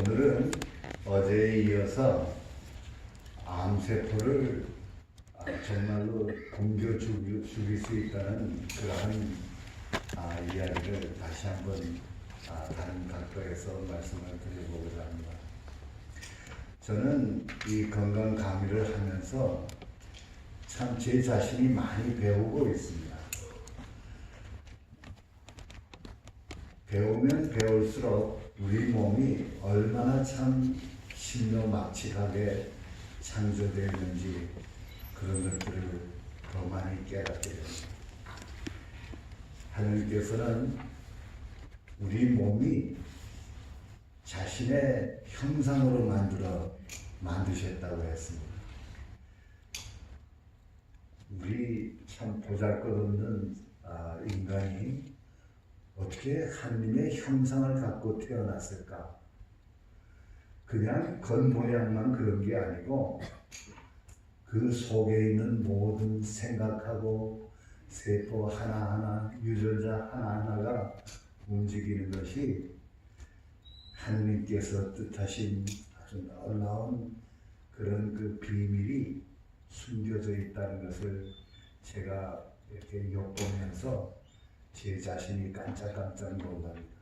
오늘은 어제에 이어서 암세포를 정말로 굶겨 죽일 수 있다는 그러한 이야기를 다시 한번 다른 각도에서 말씀을 드려보고자 합니다. 저는 이 건강 강의를 하면서 참 제 자신이 많이 배우고 있습니다. 배우면 배울수록 우리 몸이 얼마나 참 신묘막측하게 창조되어 있는지 그런 것들을 더 많이 깨닫게 됩니다. 하나님께서는 우리 몸이 자신의 형상으로 만드셨다고 했습니다. 우리 참 보잘것없는 인간이 어떻게 하느님의 형상을 갖고 태어났을까? 그냥 겉모양만 그런 게 아니고 그 속에 있는 모든 생각하고 세포 하나하나, 유전자 하나하나가 움직이는 것이 하느님께서 뜻하신 아주 놀라운 그런 그 비밀이 숨겨져 있다는 것을 제가 이렇게 엿보면서 제 자신이 깜짝깜짝 놀랍니다.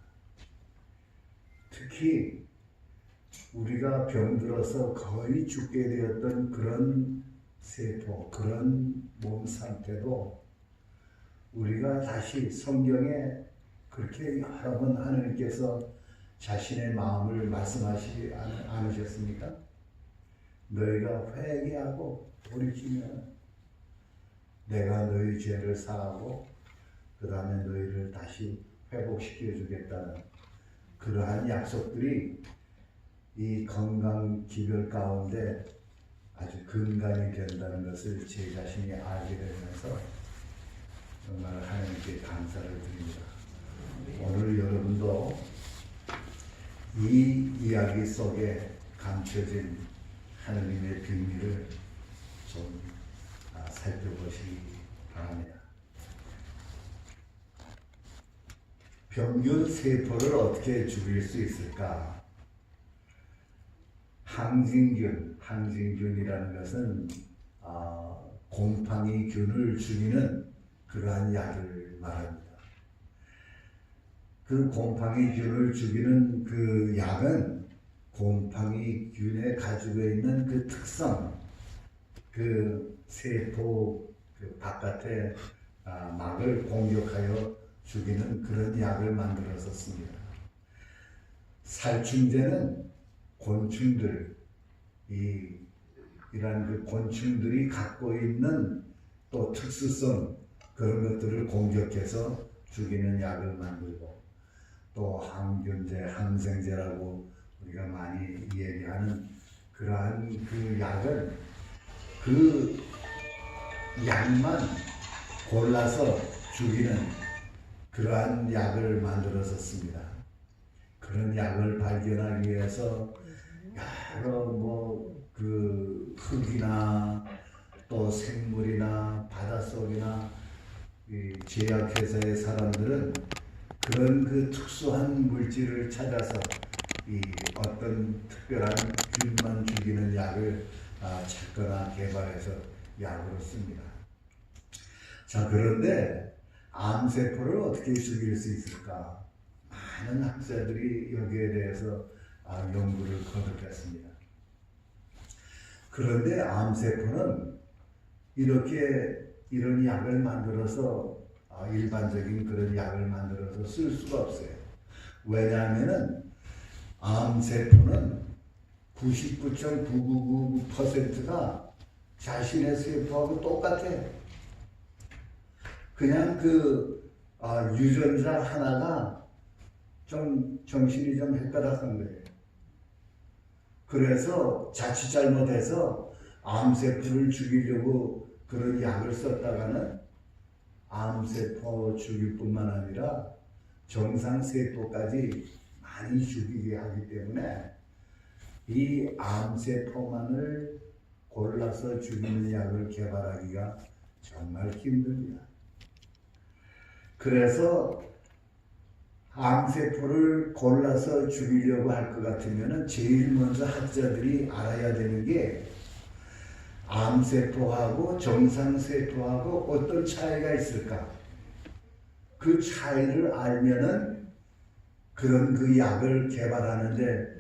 특히 우리가 병들어서 거의 죽게 되었던 그런 세포, 그런 몸 상태도 우리가 다시 성경에 그렇게 여러 번 하나님께서 자신의 마음을 말씀하시지 않으셨습니까? 너희가 회개하고 돌이키면 내가 너희 죄를 사하고 그 다음에 너희를 다시 회복시켜 주겠다는 그러한 약속들이 이 건강 기별 가운데 아주 근간이 된다는 것을 제 자신이 알게 되면서 정말 하나님께 감사를 드립니다. 오늘 여러분도 이 이야기 속에 감춰진 하나님의 비밀을 좀 살펴보시기 바랍니다. 병균 세포를 어떻게 죽일 수 있을까? 항진균이라는 것은 곰팡이균을 죽이는 그러한 약을 말합니다. 그 곰팡이균을 죽이는 그 약은 곰팡이균에 가지고 있는 그 특성, 그 세포 그 바깥에 막을 공격하여 죽이는 그런 약을 만들어서 씁니다. 살충제는 곤충들, 이러한 그 곤충들이 갖고 있는 또 특수성 그런 것들을 공격해서 죽이는 약을 만들고 또 항균제, 항생제라고 우리가 많이 얘기하는 그러한 그 약은 그 약만 골라서 죽이는 그러한 약을 만들어서 씁니다. 그런 약을 발견하기 위해서 여러 그 흙이나 또 생물이나 바닷속이나 이 제약회사의 사람들은 그런 그 특수한 물질을 찾아서 이 어떤 특별한 균만 죽이는 약을 찾거나 개발해서 약으로 씁니다. 자, 그런데 암세포를 어떻게 죽일 수 있을까? 많은 학자들이 여기에 대해서 연구를 거듭했습니다. 그런데 암세포는 이런 약을 만들어서 일반적인 그런 약을 만들어서 쓸 수가 없어요. 왜냐하면은 암세포는 99.999%가 자신의 세포하고 똑같아요. 그냥 그 유전자 하나가 좀 정신이 좀 헷갈렸던 거예요. 그래서 자칫 잘못해서 암세포를 죽이려고 그런 약을 썼다가는 암세포 죽일 뿐만 아니라 정상세포까지 많이 죽이게 하기 때문에 이 암세포만을 골라서 죽이는 약을 개발하기가 정말 힘듭니다. 그래서 암세포를 골라서 죽이려고 할 것 같으면 제일 먼저 학자들이 알아야 되는 게 암세포하고 정상세포하고 어떤 차이가 있을까? 그 차이를 알면은 그런 그 약을 개발하는데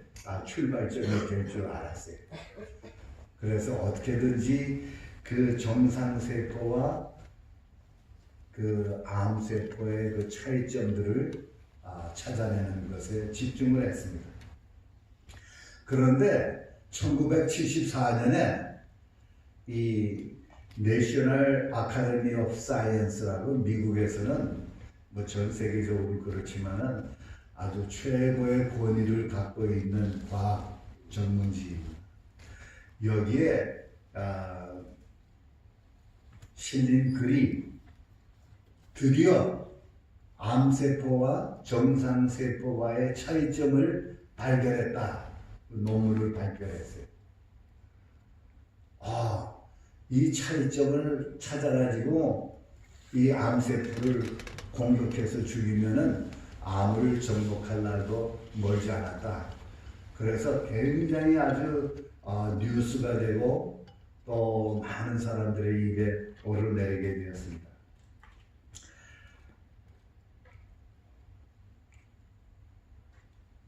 출발점이 될 줄 알았어요. 그래서 어떻게든지 그 정상세포와 그 암세포의 그 차이점들을 찾아내는 것에 집중을 했습니다. 그런데 1974년에 이 내셔널 아카데미 오브 사이언스라고 미국에서는 뭐 전 세계적으로 그렇지만은 아주 최고의 권위를 갖고 있는 과학 전문지입니다. 여기에 실린 글이 드디어 암세포와 정상세포와의 차이점을 발견했다. 논문을 발표했어요. 이 차이점을 찾아가지고 이 암세포를 공격해서 죽이면은 암을 정복할 날도 멀지 않았다. 그래서 굉장히 아주 뉴스가 되고 또 많은 사람들의 입에 오르내리게 되었습니다.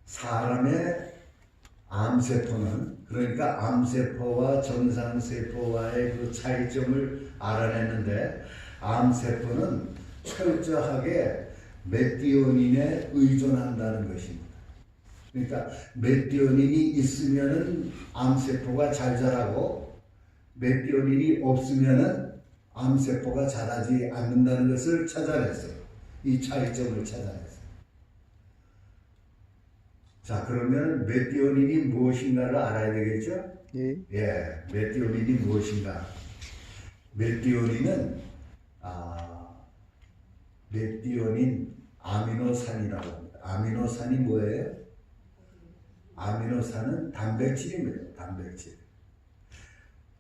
사람의 암세포는, 그러니까 암세포와 정상세포와의 그 차이점을 알아냈는데, 암세포는 철저하게 메티오닌에 의존한다는 것입니다. 그러니까 메티오닌이 있으면은 암세포가 잘 자라고, 메티오닌이 없으면은 암세포가 자라지 않는다는 것을 찾아냈어요. 이 차이점을 찾아냈어요. 자, 그러면 메티오닌이 무엇인가를 알아야 되겠죠? 예, 메티오닌이 무엇인가? 메티오닌은 메티오닌 아미노산이라고 합니다. 아미노산이 뭐예요? 아미노산은 단백질입니다. 단백질.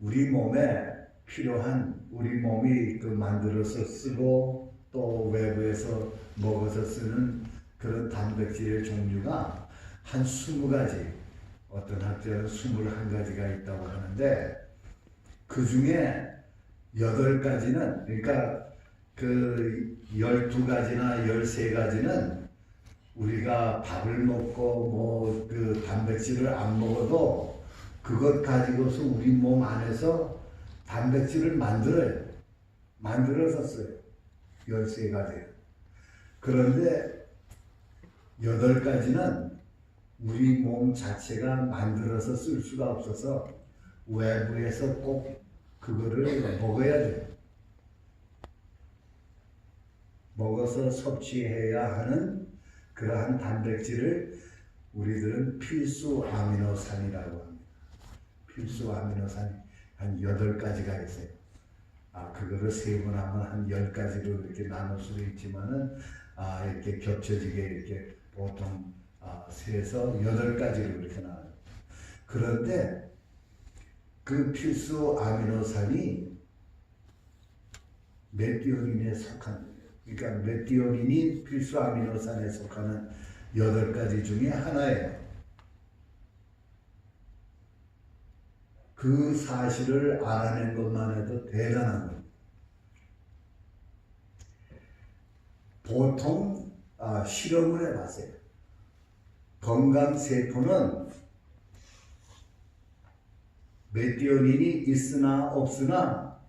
우리 몸에 필요한, 우리 몸이 그 만들어서 쓰고 또 외부에서 먹어서 쓰는 그런 단백질의 종류가 한 20가지, 어떤 학자는 21가지가 있다고 하는데, 그 중에 8가지는, 그러니까 그 12가지나 13가지는 우리가 밥을 먹고 뭐 그 단백질을 안 먹어도 그것 가지고서 우리 몸 안에서 단백질을 만들어서 써요. 13가지. 그런데 8가지는 우리 몸 자체가 만들어서 쓸 수가 없어서 외부에서 꼭 그거를 먹어야 돼요. 먹어서 섭취해야 하는 그러한 단백질을 우리들은 필수 아미노산이라고 합니다. 필수 아미노산이 한 8가지가 있어요. 그거를 세분하면 한 10가지로 이렇게 나눌 수도 있지만은, 이렇게 겹쳐지게 이렇게 보통 세서 8가지로 이렇게 나와요. 그런데 그 필수 아미노산이 메티오닌에 속한 거예요. 그러니까 메티오닌이 필수 아미노산에 속하는 8가지 중에 하나예요. 그 사실을 알아낸 것만 해도 대단한 겁니다. 보통 실험을 해봤어요. 건강세포는 메티오닌이 있으나 없으나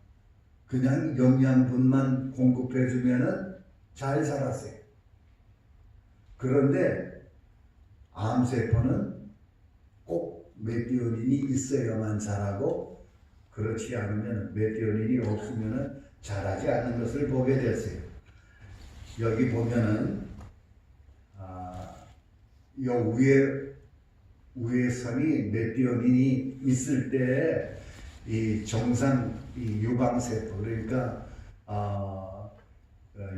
그냥 영양분만 공급해주면은 잘 자랐어요. 그런데 암세포는 꼭 메티오닌이 있어야만 자라고, 그렇지 않으면 메티오닌이 없으면은 자라지 않는 것을 보게 됐어요. 여기 보면은 요 위에 선이 메티오닌이 있을 때 이 정상 이 유방세포, 그러니까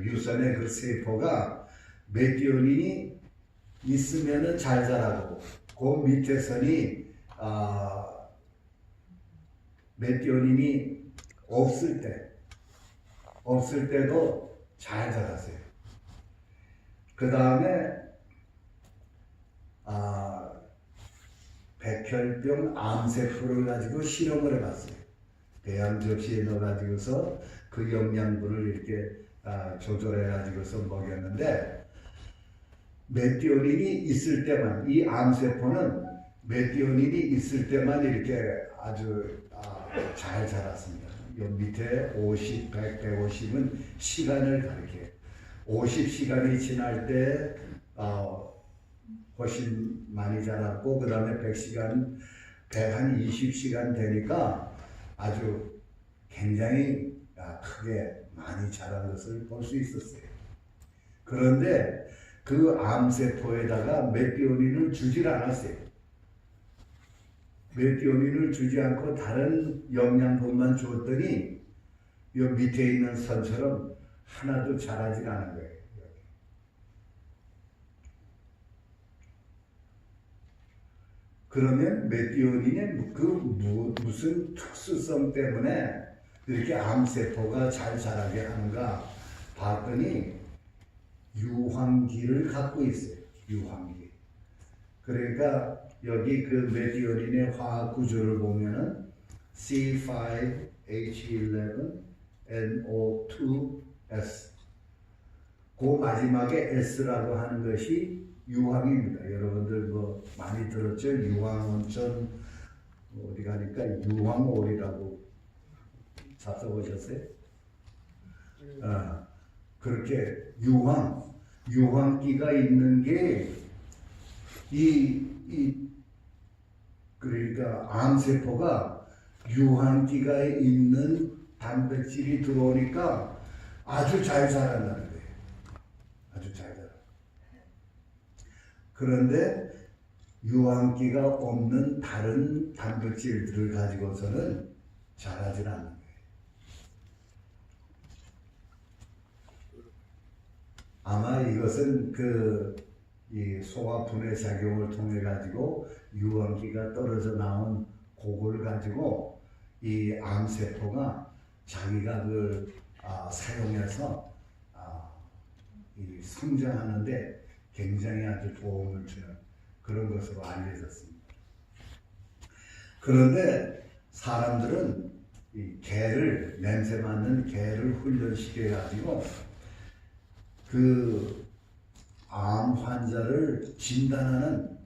유선의 그 세포가 메티오닌이 있으면은 잘 자라고, 그 밑에 선이 메티오닌이 없을 때도 잘 자랐어요. 그 다음에 백혈병 암세포를 가지고 실험을 해봤어요. 배양 접시에 넣어가지고서 그 영양분을 이렇게 조절해가지고서 먹였는데, 메티오닌이 있을 때만, 이 암세포는 메티오닌이 있을 때만 이렇게 아주 잘 자랐습니다. 요 밑에 50, 100, 150은 시간을 가리켜요. 50시간이 지날 때 훨씬 많이 자랐고, 그 다음에 100시간, 120시간 되니까 아주 굉장히 크게 많이 자란 것을 볼 수 있었어요. 그런데 그 암세포에다가 메티오닌을 주질 않았어요. 메티오닌을 주지 않고 다른 영양분만 줬더니 이 밑에 있는 선처럼 하나도 자라지 않은 거예요. 그러면 메티오닌의 무슨 특수성 때문에 이렇게 암세포가 잘 자라게 하는가 봤더니 유황기를 갖고 있어요. 유황기. 그러니까 여기 그 메티오닌의 화학 구조를 보면은 C5H11NO2S. 그 마지막에 S라고 하는 것이 유황입니다. 여러분들 뭐 많이 들었죠? 유황온천 어디 가니까 유황올이라고 잡숴보셨어요? 그렇게 유황기가 있는 게 그러니까 암세포가 유황기가 있는 단백질이 들어오니까 아주 잘 자란다는 거예요. 아주 잘 자라. 그런데 유황기가 없는 다른 단백질들을 가지고서는 자라질 않는 거예요. 아마 이것은 이 소화분해 작용을 통해 가지고 유황기가 떨어져 나온 그걸 가지고 이 암세포가 자기가 사용해서 이 성장하는데 굉장히 아주 도움을 주는 그런 것으로 알려졌습니다. 그런데 사람들은 이 개를, 냄새 맡는 개를 훈련시켜 가지고 암 환자를 진단하는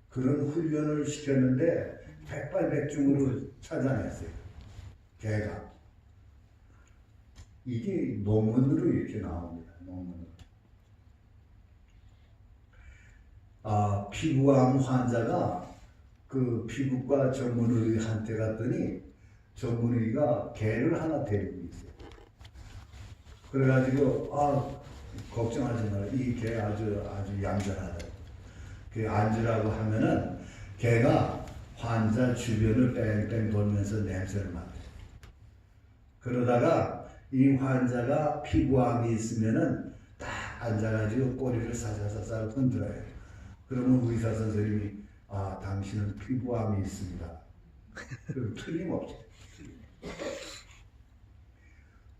그런 훈련을 시켰는데 백발백중으로 찾아냈어요. 개가. 이게 논문으로 이렇게 나옵니다. 논문으로. 피부암 환자가 그 피부과 전문의한테 갔더니 전문의가 개를 하나 데리고 있어요. 그래가지고 걱정하지 마라. 이 개 아주 얌전하다. 그 앉으라고 하면은 개가 환자 주변을 뺑뺑 돌면서 냄새를 맡아요. 그러다가 이 환자가 피부암이 있으면은 딱 앉아가지고 꼬리를 사사사사 흔들어요. 그러면 의사 선생님이 당신은 피부암이 있습니다. 그럼 틀림없죠.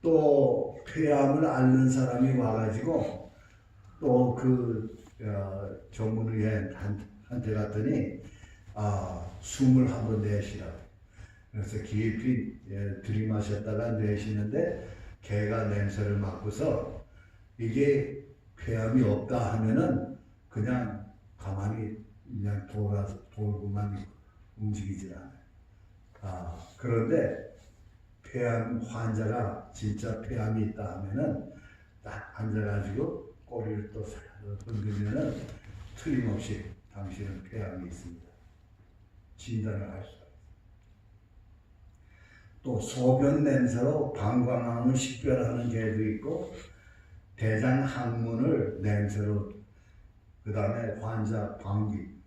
또 폐암을 앓는 사람이 와가지고 또 전문의한테 갔더니 숨을 한번 내쉬라고. 그래서 깊이 들이마셨다가 내쉬는데 개가 냄새를 맡고서 이게 폐암이 없다 하면은 그냥 가만히 그냥 돌고만 움직이질 않아요. 그런데 폐암 환자가 진짜 폐암이 있다 하면은 딱 앉아가지고 꼬리를 또 흔들면은 틀림없이 당신은 폐암이 있습니다. 진단을 할 수 있어요. 또 소변 냄새로 방광암을 식별하는 개도 있고 대장 항문을 냄새로 그 다음에 환자 방귀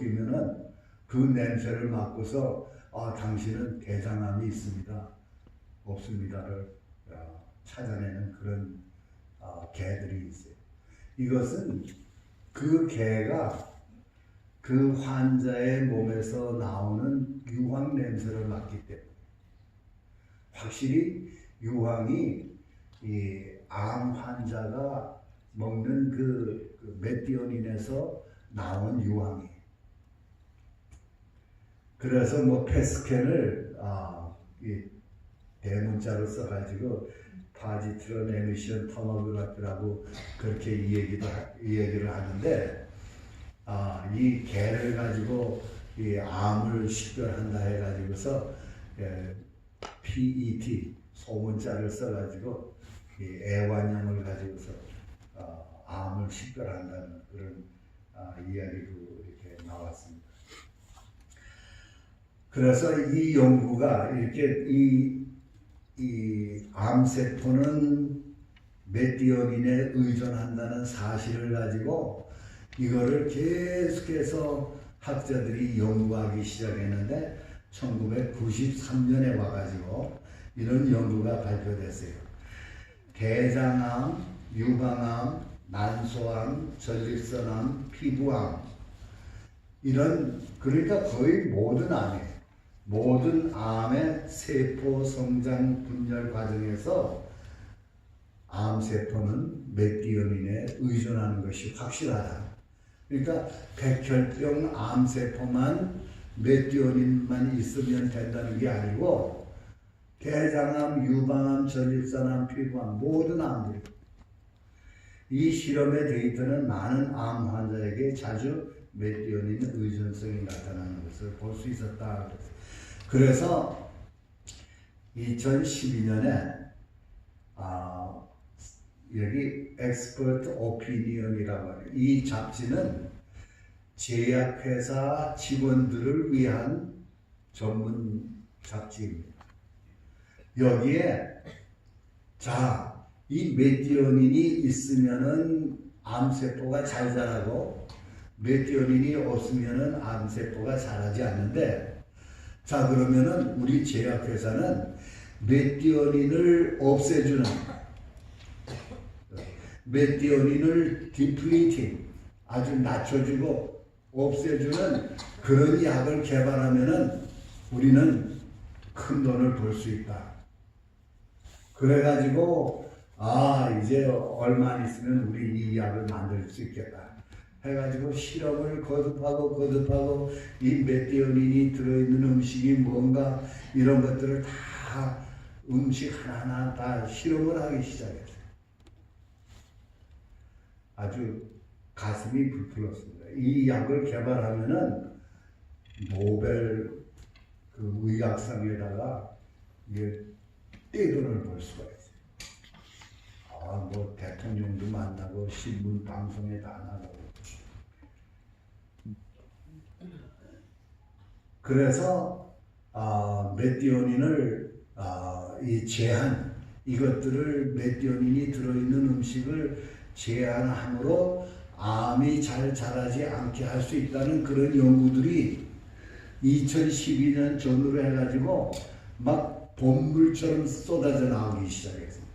끼면은 그 냄새를 맡고서 당신은 대장암이 있습니다. 없습니다를 찾아내는 그런 개들이 있어요. 이것은 그 개가 그 환자의 몸에서 나오는 유황 냄새를 맡기 때문에 확실히 유황이 이 암 환자가 먹는 그 메티오닌에서 나온 유황이에요. 그래서 뭐 패스캔을 이 대문자로 써가지고 파지트론 에미션 토모그래피라고 그렇게 이 얘기를 하는데, 이 개를 가지고 이 암을 식별한다 해가지고서 PET 소문자를 써가지고 이 애완형을 가지고서 암을 식별한다는 그런 이야기도 이렇게 나왔습니다. 그래서 이 연구가 이렇게 이 암세포는 메티오닌에 의존한다는 사실을 가지고 이거를 계속해서 학자들이 연구하기 시작했는데 1993년에 와가지고 이런 연구가 발표됐어요. 대장암, 유방암, 난소암, 전립선암, 피부암, 이런, 그러니까 거의 모든 암의 세포 성장 분열 과정에서 암세포는 메티오닌에 의존하는 것이 확실하다. 그러니까 백혈병 암세포만 메티오닌만 있으면 된다는 게 아니고 대장암, 유방암, 전립선암, 피부암 모든 암들, 이 실험의 데이터는 많은 암 환자에게 자주 메티오닌 의존성이 나타나는 것을 볼 수 있었다. 그래서 2012년에 여기 엑스퍼트 오피니언이라고 해요. 이 잡지는 제약회사 직원들을 위한 전문 잡지입니다. 여기에 이 메티오닌이 있으면은 암세포가 잘 자라고 메티오닌이 없으면은 암세포가 자라지 않는데, 그러면은 우리 제약회사는 메티오닌을 없애주는, 메티오닌을 디플리팅, 아주 낮춰주고 없애주는 그런 약을 개발하면은 우리는 큰 돈을 벌 수 있다. 그래가지고 이제 얼마 있으면 우리 이 약을 만들 수 있겠다 해가지고 실험을 거듭하고 이 메티오닌이 들어있는 음식이 뭔가 이런 것들을 다 음식 하나하나 다 실험을 하기 시작했어요. 아주 가슴이 불풀었습니다. 이 약을 개발하면은 노벨 그 의학상에다가 이게 떼돈을 벌 수가 있어요. 뭐 대통령도 만나고 신문 방송에 다 나가고. 그래서 메티오닌을 이 제한, 이것들을 메티오닌이 들어있는 음식을 제한함으로 암이 잘 자라지 않게 할 수 있다는 그런 연구들이 2012년 전후로 해가지고 막 bom물처럼 쏟아져 나오기 시작했습니다.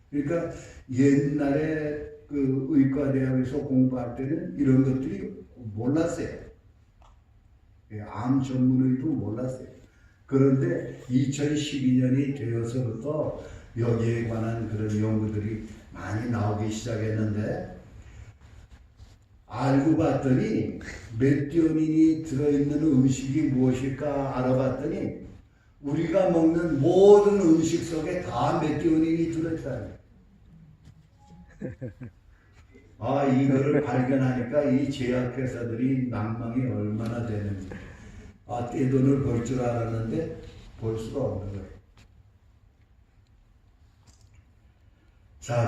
그러니까 옛날에 그 의과대학에서 공부할 때는 이런 것들이 몰랐어요. 암 전문의도 몰랐어요. 그런데 2012년이 되어서부터 여기에 관한 그런 연구들이 많이 나오기 시작했는데, 알고 봤더니 메티오닌이 들어있는 음식이 무엇일까 알아봤더니 우리가 먹는 모든 음식 속에 다 메티오닌이 들어있다. 이거를 발견하니까 이 제약회사들이 낭망이 얼마나 되는지. 떼돈을 벌 줄 알았는데 벌 수가 없는 거예요.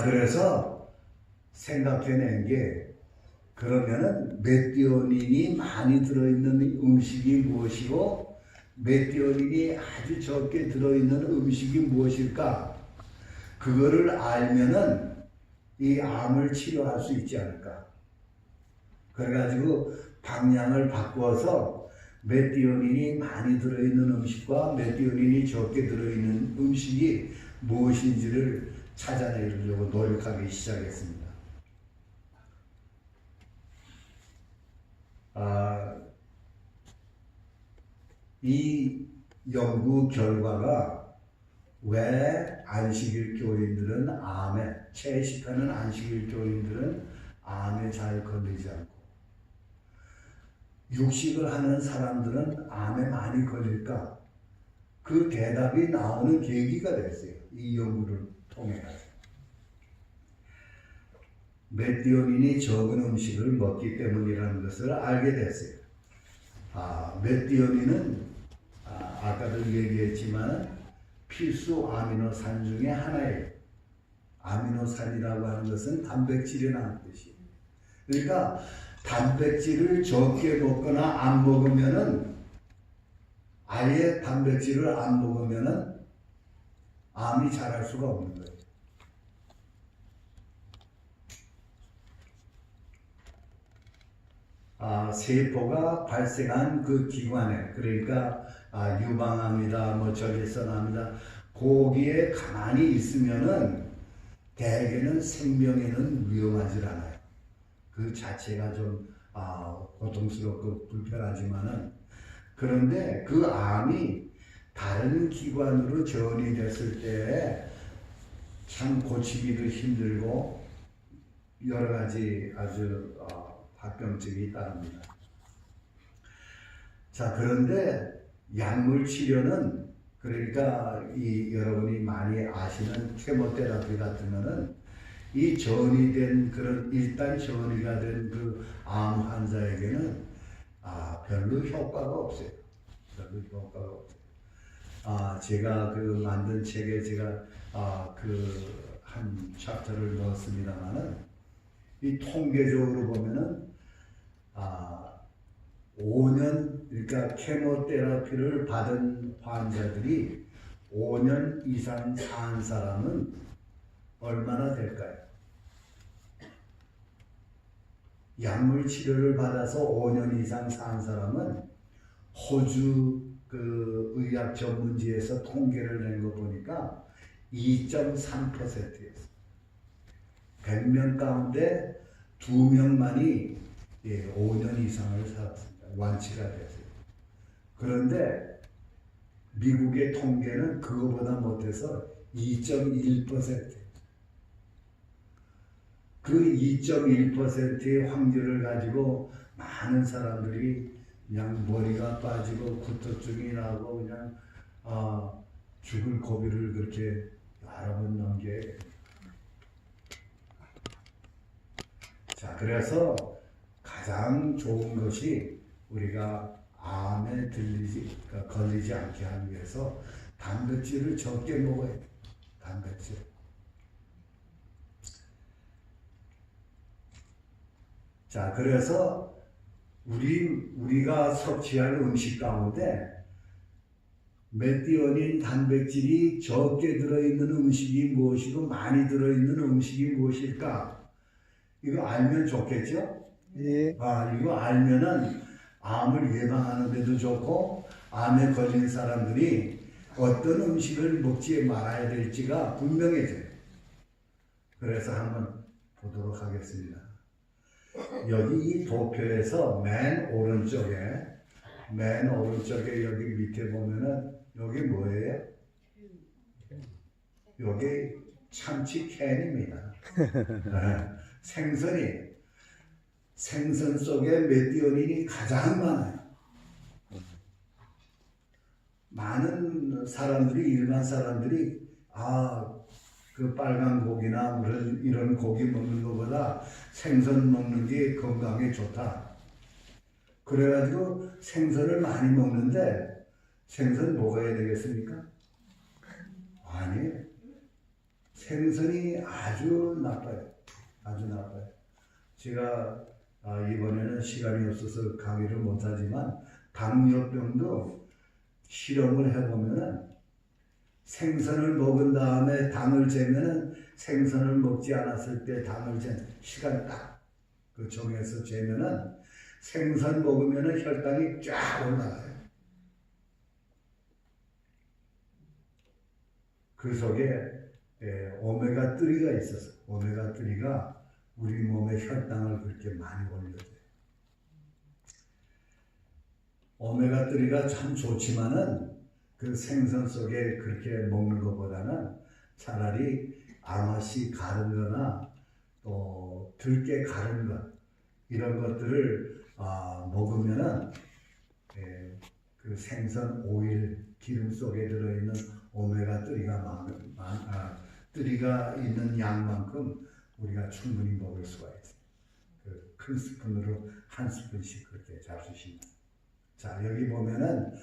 그래서 생각해낸 게, 그러면은 메티오닌이 많이 들어있는 음식이 무엇이고 메티오닌이 아주 적게 들어있는 음식이 무엇일까? 그거를 알면은 이 암을 치료할 수 있지 않을까? 그래가지고 방향을 바꿔서 메티오닌이 많이 들어있는 음식과 메티오닌이 적게 들어있는 음식이 무엇인지를 찾아내려고 노력하기 시작했습니다. 이 연구 결과가 왜 안식일 교인들은 암에, 채식하는 안식일 교인들은 암에 잘 걸리지 않고, 육식을 하는 사람들은 암에 많이 걸릴까? 그 대답이 나오는 계기가 됐어요. 이 연구를 통해 가지고. 메티오닌이 적은 음식을 먹기 때문이라는 것을 알게 됐어요. 메티오닌은 아까도 얘기했지만 필수 아미노산 중에 하나예요. 아미노산이라고 하는 것은 단백질이라는 뜻이에요. 그러니까 단백질을 적게 먹거나 안 먹으면은, 아예 단백질을 안 먹으면은 암이 자랄 수가 없는 거예요. 세포가 발생한 그 기관에, 그러니까 유방암이다, 뭐 전립선암이다, 거기에 가만히 있으면은 대개는 생명에는 위험하지 않아요. 그 자체가 좀 고통스럽고 불편하지만은, 그런데 그 암이 다른 기관으로 전이 됐을 때 참 고치기도 힘들고 여러 가지 아주 합병증이 따릅니다. 자, 그런데 약물 치료는, 그러니까 여러분이 많이 아시는 케모테라피 같으면은 이 전이 된 그런, 일단 전이가 된 그 암 환자에게는 별로 효과가 없어요. 별로 효과가 없어요. 제가 그 만든 책에 제가 그 한 챕터를 넣었습니다만은, 이 통계적으로 보면은 5년, 그러니까 케모테라피를 받은 환자들이 5년 이상 산 사람은 얼마나 될까요? 약물 치료를 받아서 5년 이상 산 사람은 호주 그 의학 전문지에서 통계를 낸 거 보니까 2.3%였어요. 100명 가운데 2명만이 5년 이상을 살았습니다. 완치가 됐어요. 그런데 미국의 통계는 그거보다 못해서 2.1%. 그 2.1%의 확률을 가지고 많은 사람들이 그냥 머리가 빠지고 구토증이 나고 그냥 죽을 고비를 그렇게 여러 번 넘겨야 됩니다. 자, 그래서 가장 좋은 것이 우리가 암에 걸리지 않게 하기 위해서 단백질을 적게 먹어야 돼요. 단백질. 자, 그래서 우리가 섭취할 음식 가운데 메티오닌 단백질이 적게 들어있는 음식이 무엇이고 많이 들어있는 음식이 무엇일까? 이거 알면 좋겠죠? 예. 이거 알면은 암을 예방하는 데도 좋고, 암에 걸린 사람들이 어떤 음식을 먹지 말아야 될지가 분명해져요. 그래서 한번 보도록 하겠습니다. 여기 이 도표에서 맨 오른쪽에 여기 밑에 보면은 여기 뭐예요? 여기 참치 캔입니다. 생선이에요. 생선 속에 메티오닌이 가장 많아요. 많은 사람들이, 일반 사람들이 그 빨간 고기나 이런 고기 먹는 것보다 생선 먹는 게 건강에 좋다. 그래가지고 생선을 많이 먹는데, 생선 먹어야 되겠습니까? 아니에요. 생선이 아주 나빠요. 아주 나빠요. 제가 이번에는 시간이 없어서 강의를 못하지만 당뇨병도 실험을 해보면은 생선을 먹은 다음에 당을 재면은 생선을 먹지 않았을 때 당을 잰 시간 딱 그 정해서 재면은 생선 먹으면은 혈당이 쫙 올라가요. 그 속에 오메가3가 있어서 오메가3가 우리 몸의 혈당을 그렇게 많이 올려줘요. 오메가3가 참 좋지만은 그 생선 속에 그렇게 먹는 것보다는 차라리 아마씨 가른 거나 또 들깨 가른 것, 이런 것들을 먹으면은 그 생선 오일 기름 속에 들어있는 오메가 3가 있는 양만큼 우리가 충분히 먹을 수가 있어요. 그 큰 스푼으로 한 스푼씩 그렇게 잡수십니다. 자, 여기 보면은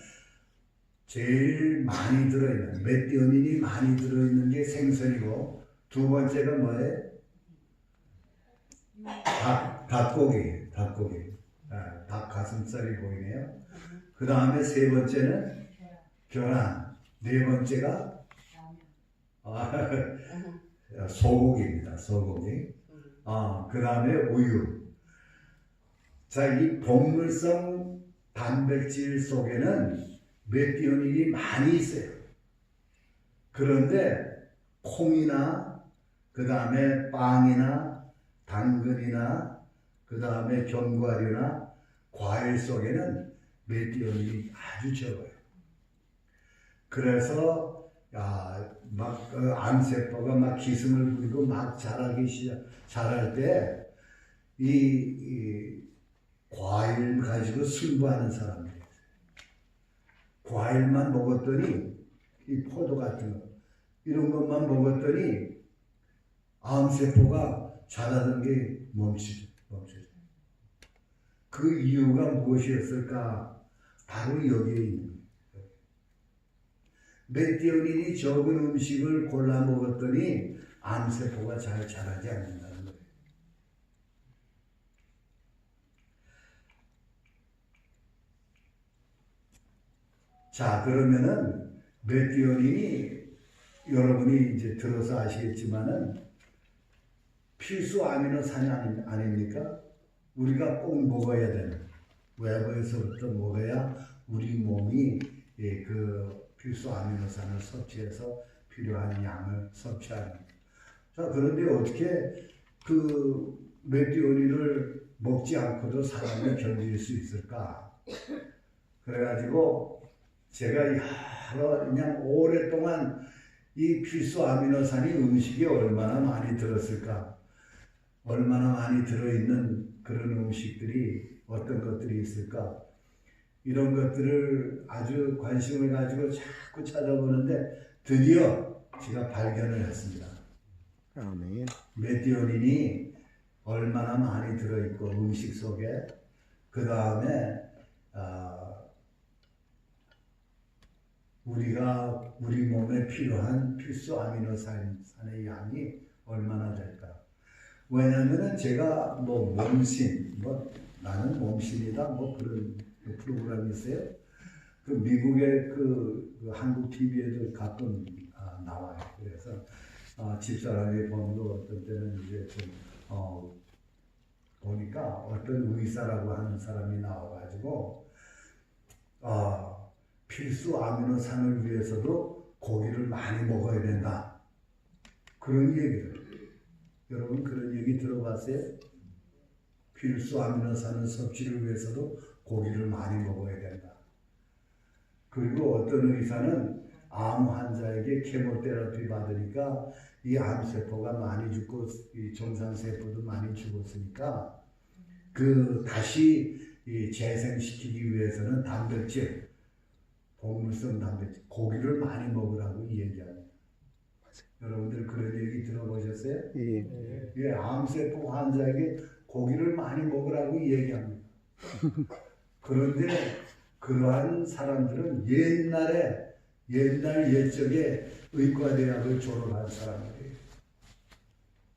제일 많이 들어있는, 메티오닌이 많이 들어있는 게 생선이고, 두 번째가 뭐예요? 닭고기. 닭 가슴살이 보이네요. 그 다음에 세 번째는 계란. 네 번째가 소고기입니다. 소고기. 그 다음에 우유. 자, 이 곡물성 단백질 속에는 메티오닌이 많이 있어요. 그런데 콩이나 그 다음에 빵이나 당근이나 그 다음에 견과류나 과일 속에는 메티오닌이 아주 적어요. 그래서 암세포가 막 기승을 부리고 막 자랄 때 이 과일 가지고 승부하는 사람들이 있어요. 과일만 먹었더니 이 포도 같은 거 이런 것만 먹었더니 암세포가 자라는 게 멈추죠. 그 이유가 무엇이었을까? 바로 여기에 있는 거예요. 메티오닌이 적은 음식을 골라 먹었더니 암세포가 잘 자라지 않는다는 거예요. 자, 그러면은 메티오닌이 여러분이 이제 들어서 아시겠지만은 필수 아미노산이 아닙니까? 우리가 꼭 먹어야 되는, 외부에서부터 먹어야 우리 몸이 그 필수 아미노산을 섭취해서 필요한 양을 섭취합니다. 자, 그런데 어떻게 그 메티오닌을 먹지 않고도 사람이 견딜 수 있을까? 그래가지고 제가 그냥 오랫동안 이 필수 아미노산이 음식에 얼마나 많이 들었을까? 얼마나 많이 들어있는 그런 음식들이 어떤 것들이 있을까? 이런 것들을 아주 관심을 가지고 자꾸 찾아보는데 드디어 제가 발견을 했습니다. 아멘. 메티오닌이 얼마나 많이 들어있고 음식 속에 그 다음에 우리 몸에 필요한 필수 아미노산의 양이 얼마나 될까? 왜냐하면은 제가 몸신, 나는 몸신이다, 그런 프로그램이 있어요. 그 미국의 그 한국 TV에도 가끔 나와요. 그래서 집사람이 보면도 어떤 때는 이제 좀 보니까 어떤 의사라고 하는 사람이 나와가지고 필수 아미노산을 위해서도 고기를 많이 먹어야 된다. 그런 얘기를. 여러분 그런 얘기 들어봤어요? 필수 아미노산 섭취를 위해서도 고기를 많이 먹어야 된다. 그리고 어떤 의사는 암 환자에게 케모테라피 받으니까 이 암세포가 많이 죽고 이 정상세포도 많이 죽었으니까 다시 재생시키기 위해서는 단백질, 곡물성 단백질, 고기를 많이 먹으라고 얘기합니다. 여러분들 그런 얘기 들어보셨어요? 예, 암세포 환자에게 고기를 많이 먹으라고 얘기합니다. 그런데 그러한 사람들은 옛날 옛적에 의과대학을 졸업한 사람들이에요.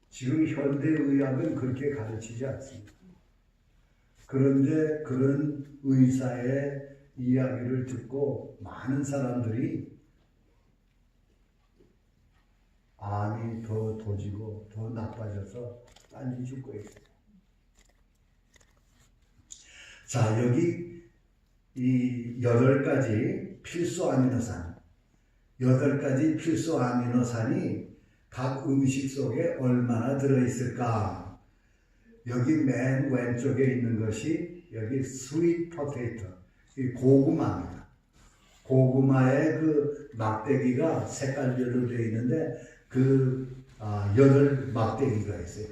지금 현대의학은 그렇게 가르치지 않습니다. 그런데 그런 의사의 이야기를 듣고 많은 사람들이 암이 더 도지고 더 나빠져서 빨리 죽고 있어요. 자, 여기 이 8가지 필수 아미노산, 8가지 필수 아미노산이 각 음식 속에 얼마나 들어있을까? 여기 맨 왼쪽에 있는 것이 여기 스윗 포테이토, 이 고구마입니다. 고구마의 그 막대기가 색깔별로 되어 있는데 8 막대기가 있어요.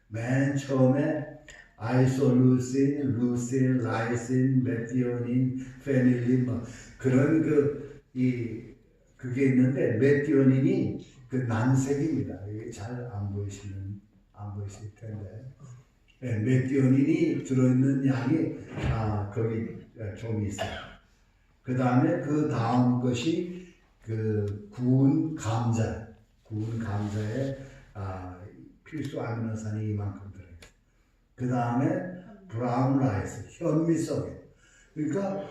맨 처음에 아이솔루신, 루신, 라이신, 메티오닌, 페닐린 뭐 그런 그게 있는데 메티오닌이 그 난색입니다. 이게 잘 안 보이실 텐데 메티오닌이 들어있는 양이 거기 좀 있어요. 그 다음에 그 다음 것이 그 구운 감자에 필수 아미노산이 이만큼 들어있어요. 그 다음에 브라운 라이스, 현미 속에. 그러니까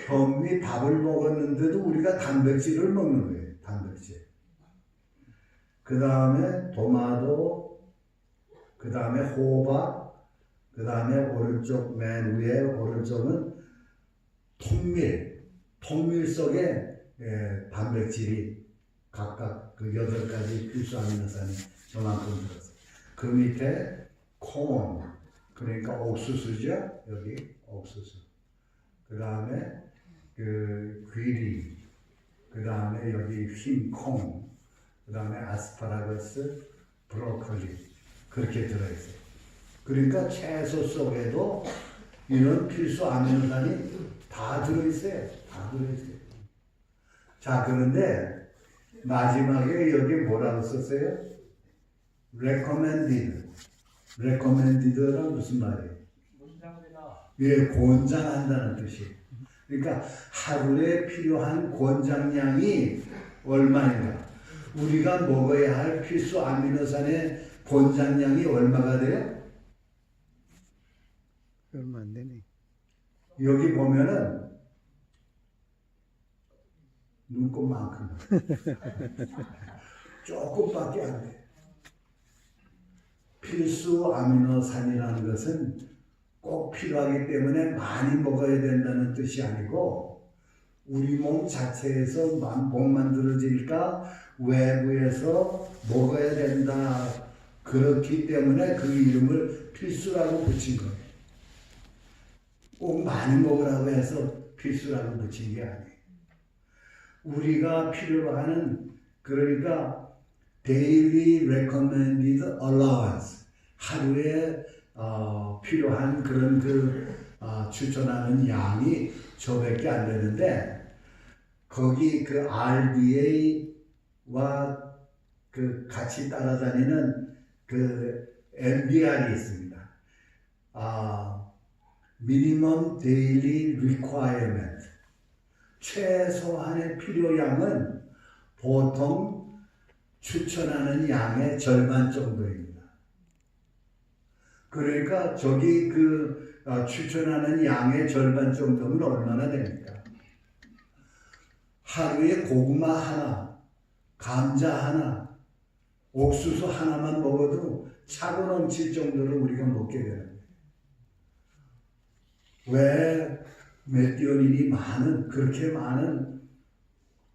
현미 밥을 먹었는데도 우리가 단백질을 먹는 거예요. 단백질. 그 다음에 토마토, 그 다음에 호박, 그 다음에 오른쪽 맨 위에 오른쪽은 통밀 속에 단백질이 각각 그 8가지 필수 아미노산이 저만큼 들었어요. 그 밑에 콘, 그러니까 옥수수죠. 여기 옥수수. 그 다음에 그 귀리, 그 다음에 여기 흰 콩, 그 다음에 아스파라거스, 브로콜리 그렇게 들어있어요. 그러니까 채소 속에도 이런 필수 아미노산이 다 들어있어요. 자, 그런데 마지막에 여기 뭐라고 썼어요? recommended란 무슨 말이에요? 예, 권장한다는 뜻이에요. 그러니까 하루에 필요한 권장량이 얼마인가? 우리가 먹어야 할 필수 아미노산의 권장량이 얼마가 돼요? 얼마 안 되네. 여기 보면은 눈곱만큼 조금밖에 안 돼. 필수 아미노산이라는 것은 꼭 필요하기 때문에 많이 먹어야 된다는 뜻이 아니고 우리 몸 자체에서 못 만들어질까 외부에서 먹어야 된다. 그렇기 때문에 그 이름을 필수라고 붙인 거예요. 꼭 많이 먹으라고 해서 필수라고 붙인 게 아니에요. 우리가 필요로 하는 그러니까 daily recommended allowance 하루에 필요한 그런 추천하는 양이 저밖에 안 되는데 거기 그 RDA와 그 같이 따라다니는 그 MDR이 있습니다. Minimum Daily Requirement 최소한의 필요량은 보통 추천하는 양의 절반 정도입니다. 그러니까 저기 추천하는 양의 절반 정도면 얼마나 됩니까? 하루에 고구마 하나, 감자 하나, 옥수수 하나만 먹어도 차고 넘칠 정도로 우리가 먹게 되는 거예요. 왜 메티오닌이 그렇게 많은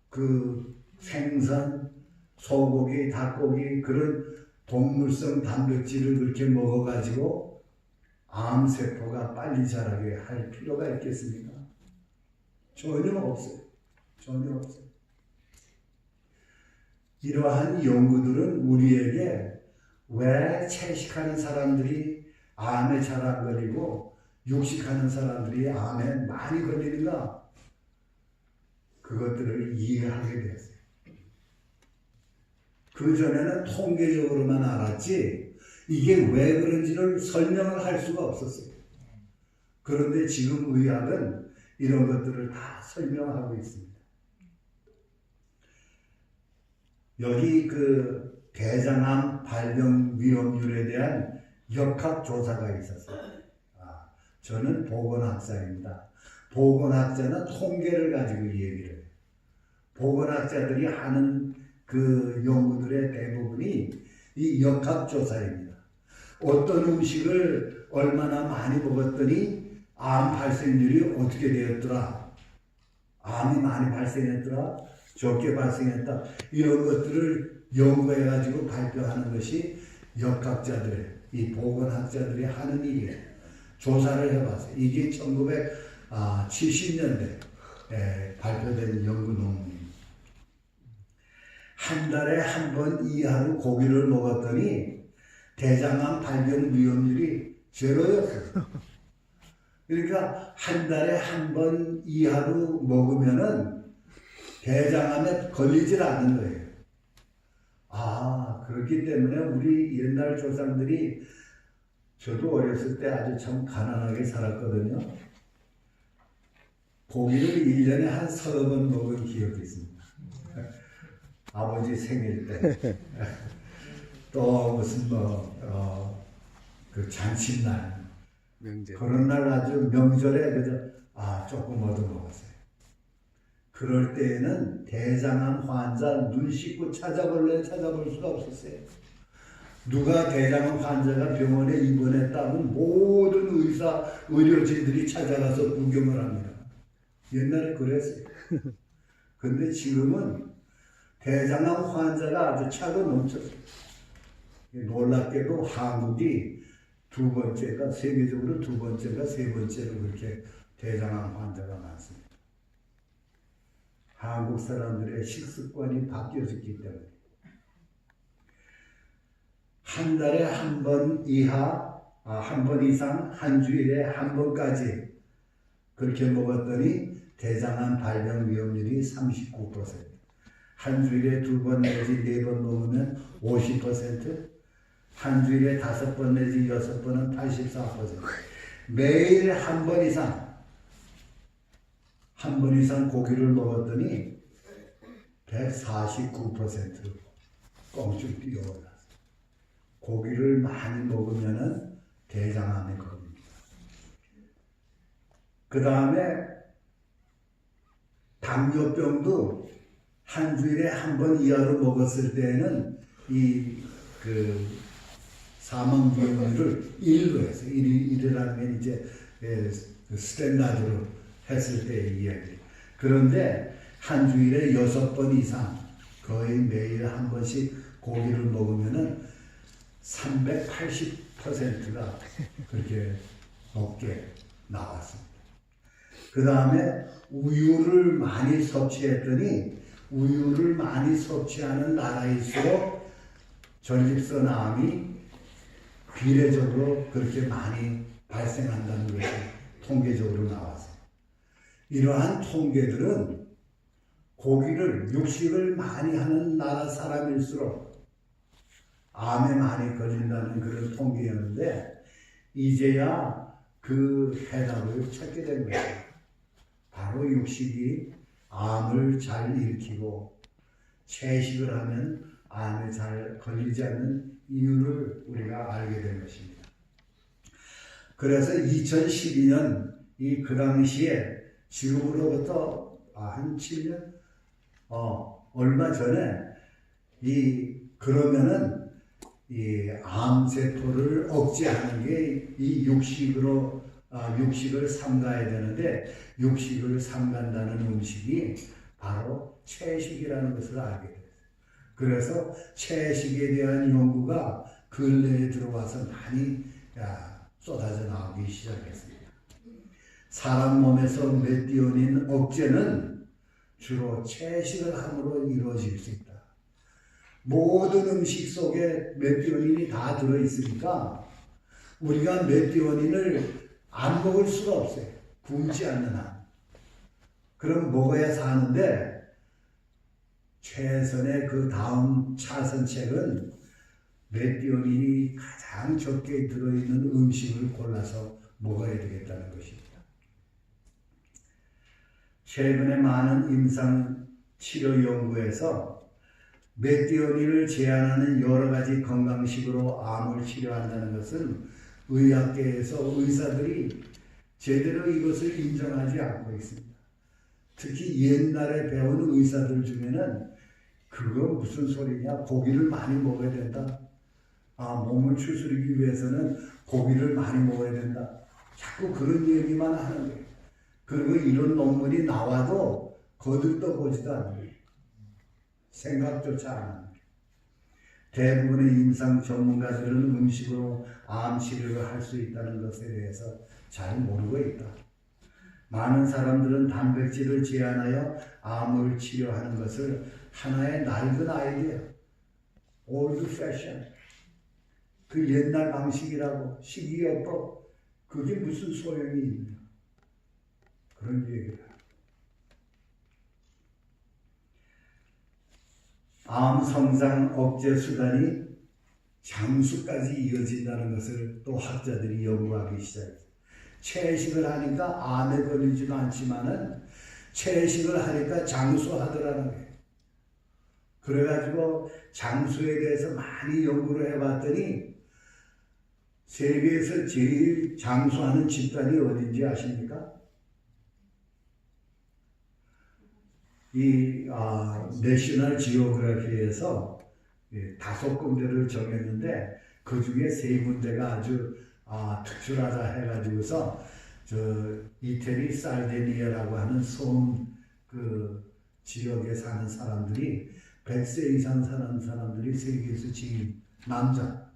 그 생선, 소고기, 닭고기 그런 동물성 단백질을 그렇게 먹어가지고 암세포가 빨리 자라게 할 필요가 있겠습니까? 전혀 없어요. 이러한 연구들은 우리에게 왜 채식하는 사람들이 암에 잘 안 걸리고 육식하는 사람들이 암에 많이 걸리는가? 그것들을 이해하게 되었어요. 그전에는 통계적으로만 알았지 이게 왜 그런지를 설명을 할 수가 없었어요. 그런데 지금 의학은 이런 것들을 다 설명하고 있습니다. 여기 그 대장암 발병 위험률에 대한 역학조사가 있었어요. 저는 보건학자입니다. 보건학자는 통계를 가지고 얘기를 해요. 보건학자들이 하는 그 연구들의 대부분이 이 역학조사입니다. 어떤 음식을 얼마나 많이 먹었더니 암 발생률이 어떻게 되었더라. 암이 많이 발생했더라. 적게 발생했다. 이런 것들을 연구해가지고 발표하는 것이 역학자들의, 이 보건학자들이 하는 일이에요. 조사를 해봤어요. 이게 1970년대 발표된 연구 논문입니다. 한 달에 한 번 이하로 고기를 먹었더니 대장암 발병 위험률이 제로였어요. 그러니까 한 달에 한 번 이하로 먹으면은 대장암에 걸리질 않는 거예요. 그렇기 때문에 우리 옛날 조상들이, 저도 어렸을 때 아주 참 가난하게 살았거든요. 고기를 1년에 한 30번 먹은 기억이 있습니다. 아버지 생일 때. 또 무슨 그 잔칫날. 명절. 그런 날 아주 명절에 그저 조금 얻어 먹었어요. 그럴 때에는 대장암 환자 눈 씻고 찾아볼 수가 없었어요. 누가 대장암 환자가 병원에 입원했다면 모든 의료진들이 찾아가서 구경을 합니다. 옛날에 그랬어요. 근데 지금은 대장암 환자가 아주 차고 넘쳤어요. 놀랍게도 한국이 세계적으로 두 번째가 세 번째로 그렇게 대장암 환자가 많습니다. 한국 사람들의 식습관이 바뀌었기 때문에. 한 달에 한 번 한 번 이상, 한 주일에 한 번까지 그렇게 먹었더니 대장암 발병 위험률이 39%. 한 주일에 2번 내지 4번 먹으면 50%, 한 주일에 5번 내지 6번은 84%. 매일 한 번 이상 고기를 먹었더니 149%로 껑충 뛰어올랐어요. 고기를 많이 먹으면은 대장암에 걸립니다. 그 다음에 당뇨병도 한 주일에 한 번 이하로 먹었을 때는 사망 위험률을 1로 했어요. 1이라는 게 이제 스탠다드로 했을 때의 이야기. 그런데 한 주일에 6번 이상 거의 매일 한 번씩 고기를 먹으면은 380%가 그렇게 높게 나왔습니다. 그 다음에 우유를 많이 섭취했더니 우유를 많이 섭취하는 나라일수록 전립선암이 비례적으로 그렇게 많이 발생한다는 것이 통계적으로 나왔어요. 이러한 통계들은 육식을 많이 하는 나라 사람일수록 암에 많이 걸린다는 그런 통계였는데, 이제야 그 해답을 찾게 된 거예요. 바로 육식이 암을 잘 일으키고 채식을 하면 암에 잘 걸리지 않는 이유를 우리가 알게 된 것입니다. 그래서 2012년 그 당시에 지금으로부터 한 7년 얼마 전에 그러면은 이 암세포를 억제하는 게 이 육식을 삼가야 되는데, 육식을 삼간다는 음식이 바로 채식이라는 것을 알게 됐어요. 그래서 채식에 대한 연구가 근래에 들어와서 많이 쏟아져 나오기 시작했습니다. 사람 몸에서 메티오닌 억제는 주로 채식을 함으로 이루어질 수 있다. 모든 음식 속에 메티오닌이 다 들어있으니까 우리가 메티오닌을 안 먹을 수가 없어요. 굶지 않는 한. 그럼 먹어야 사는데, 최선의 그 다음 차선책은 메티오닌이 가장 적게 들어있는 음식을 골라서 먹어야 되겠다는 것입니다. 최근에 많은 임상치료 연구에서 메티오닌을 제한하는 여러 가지 건강식으로 암을 치료한다는 것은 의학계에서 의사들이 제대로 이것을 인정하지 않고 있습니다. 특히 옛날에 배운 의사들 중에는 그거 무슨 소리냐, 고기를 많이 먹어야 된다. 몸을 추스르기 위해서는 고기를 많이 먹어야 된다. 자꾸 그런 얘기만 하는 거예요. 그리고 이런 논문이 나와도 거들떠보지도 않는 거예요. 생각조차 안 합니다. 대부분의 임상 전문가들은 음식으로 암 치료를 할 수 있다는 것에 대해서 잘 모르고 있다. 많은 사람들은 단백질을 제한하여 암을 치료하는 것을 하나의 낡은 아이디어, old fashion, 그 옛날 방식이라고 식이요법 그게 무슨 소용이 있냐 그런 얘기를. 암 성장 억제 수단이 장수까지 이어진다는 것을 또 학자들이 연구하기 시작했어요. 채식을 하니까 암에 걸리지도 않지만은 채식을 하니까 장수하더라는 거예요. 그래가지고 장수에 대해서 많이 연구를 해봤더니 세계에서 제일 장수하는 집단이 어딘지 아십니까? 이 내셔널 지오그래피에서 5군데를 정했는데 그 중에 3군데가 아주 특출하다 해가지고서 저 이태리 살데니아라고 하는 섬 그 지역에 사는 사람들이 100세 이상 사는 사람들이 세계에서 제일 남자.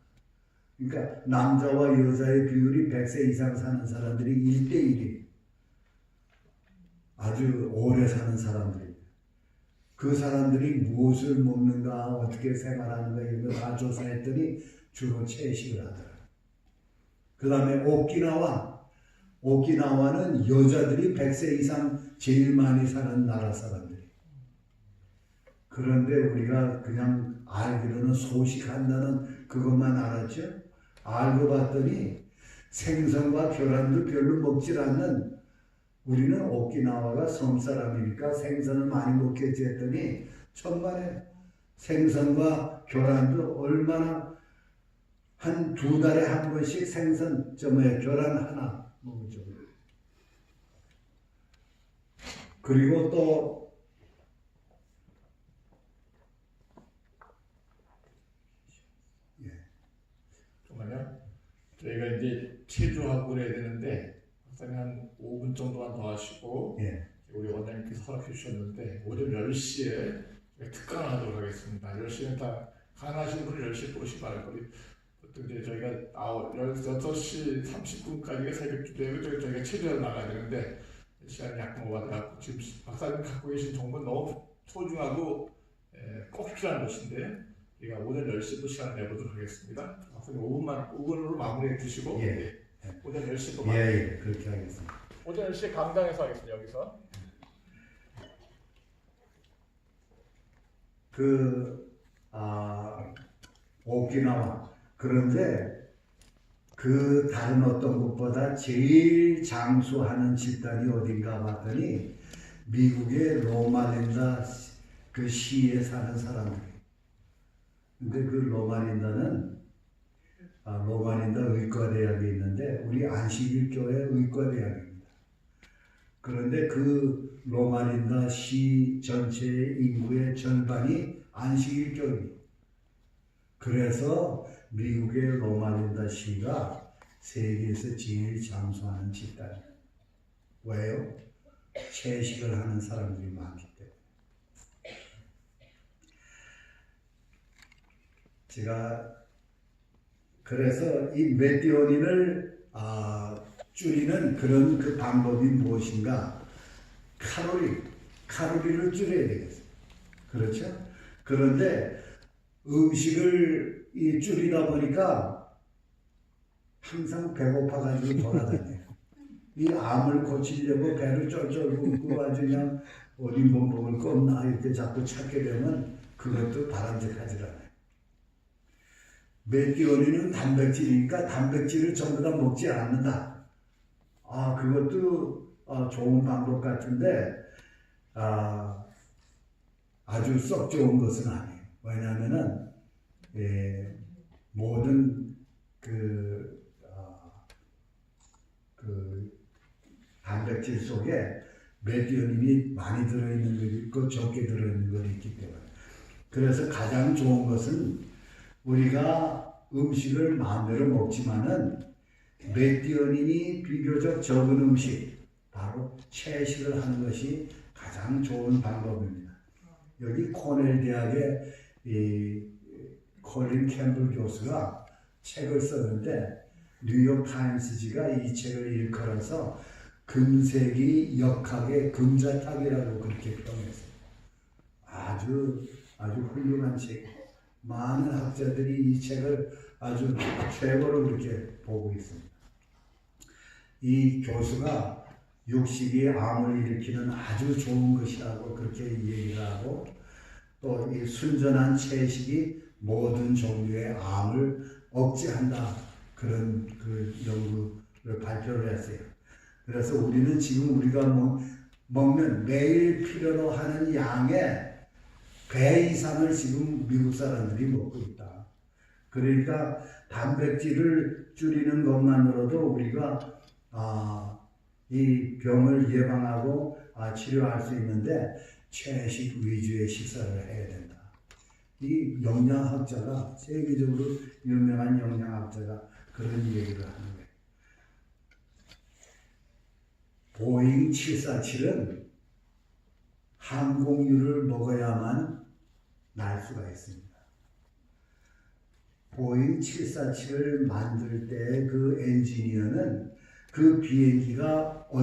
그러니까 남자와 여자의 비율이 100세 이상 사는 사람들이 1대1이 아주 오래 사는 사람들이. 그 사람들이 무엇을 먹는가 어떻게 생활하는가 이런 걸 다 조사했더니 주로 채식을 하더라. 그 다음에 오키나와는 여자들이 100세 이상 제일 많이 사는 나라 사람들이. 그런데 우리가 그냥 알기로는 소식한다는 그것만 알았죠. 알고 봤더니 생선과 계란도 별로 먹질 않는 우리는 오키나와가 섬 사람이니까 생선을 많이 먹겠지 했더니 천만에 생선과 계란도 얼마나 한 2달에 한 번씩 생선 계란 하나 먹죠. 그리고 또 잠깐만요. 저희가 이제 체조하고 그래야 되는데 박사님 한 5분 정도만 더 하시고 우리 원장님께서 허락해 주셨는데 오전 10시에 특강을 하도록 하겠습니다. 10시는 다 가능하신 분은 10시에 오시기 바랄 거예요. 보통 이제 저희가 6시 30분까지가 새벽 기도회고 저희가 체조하러 나가야 되는데 시간이 약간 오바돼갖고 지금 박사님 갖고 계신 정보는 너무 소중하고 꼭 필요한 것인데 우리가 오전 10시부터 시간을 내보도록 하겠습니다. 박사님 5분으로 마무리해 주시고 오전 10시부터 그렇게 하겠습니다. 오전 10시에 강당에서 하겠습니다. 여기서 오키나와 그런데 그 다른 어떤 곳보다 제일 장수하는 집단이 어딘가 봤더니 미국의 로마린다 그 시에 사는 사람들이. 근데 그 로마린다 의과대학이 있는데 우리 안식일교회 의과대학입니다. 그런데 그 로마린다 시 전체의 인구의 절반이 안식일교회입니다. 그래서 미국의 로마린다 시가 세계에서 제일 장수하는 집단이에요. 왜요? 채식을 하는 사람들이 많기 때문에. 제가 그래서 이 메티오닌을 줄이는 그런 그 방법이 무엇인가? 카로리를 줄여야 되겠어요. 그렇죠? 그런데 음식을 줄이다 보니까 항상 배고파가지고 돌아다녀요. 이 암을 고치려고 배를 쫄쫄 굶고 아주 그냥 어디 뭐 먹을 거 없나 이렇게 자꾸 찾게 되면 그것도 바람직하지 않아요. 메티오닌은 단백질이니까 단백질을 전부 다 먹지 않는다. 그것도 좋은 방법 같은데 아주 썩 좋은 것은 아니에요. 왜냐하면은 모든 그 단백질 속에 메티오닌이 많이 들어있는 것 있고 적게 들어있는 것 있기 때문에 그래서 가장 좋은 것은 우리가 음식을 마음대로 먹지만은 메티오닌이 비교적 적은 음식 바로 채식을 하는 것이 가장 좋은 방법입니다. 여기 코넬 대학의 콜린 캠블 교수가 책을 썼는데 뉴욕 타임스지가 이 책을 일컬어서 금세기 역학의 금자탑이라고 그렇게 평했어요. 아주 훌륭한 책. 많은 학자들이 이 책을 아주 최고로 그렇게 보고 있습니다. 이 교수가 육식이 암을 일으키는 아주 좋은 것이라고 그렇게 얘기를 하고, 또 이 순전한 채식이 모든 종류의 암을 억제한다, 그런 그 연구를 발표를 했어요. 그래서 우리는 지금 우리가 먹는 매일 필요로 하는 양의 배 이상을 지금 미국 사람들이 먹고 있다. 그러니까 단백질을 줄이는 것만으로도 우리가 이 병을 예방하고 치료할 수 있는데 채식 위주의 식사를 해야 된다. 이 영양학자가, 세계적으로 유명한 영양학자가 그런 얘기를 하는 거예요. 보잉 747은 항공유를 먹어야만 날 수가 있습니다. 보잉 747을 만들 때 그 엔지니어는 그 비행기가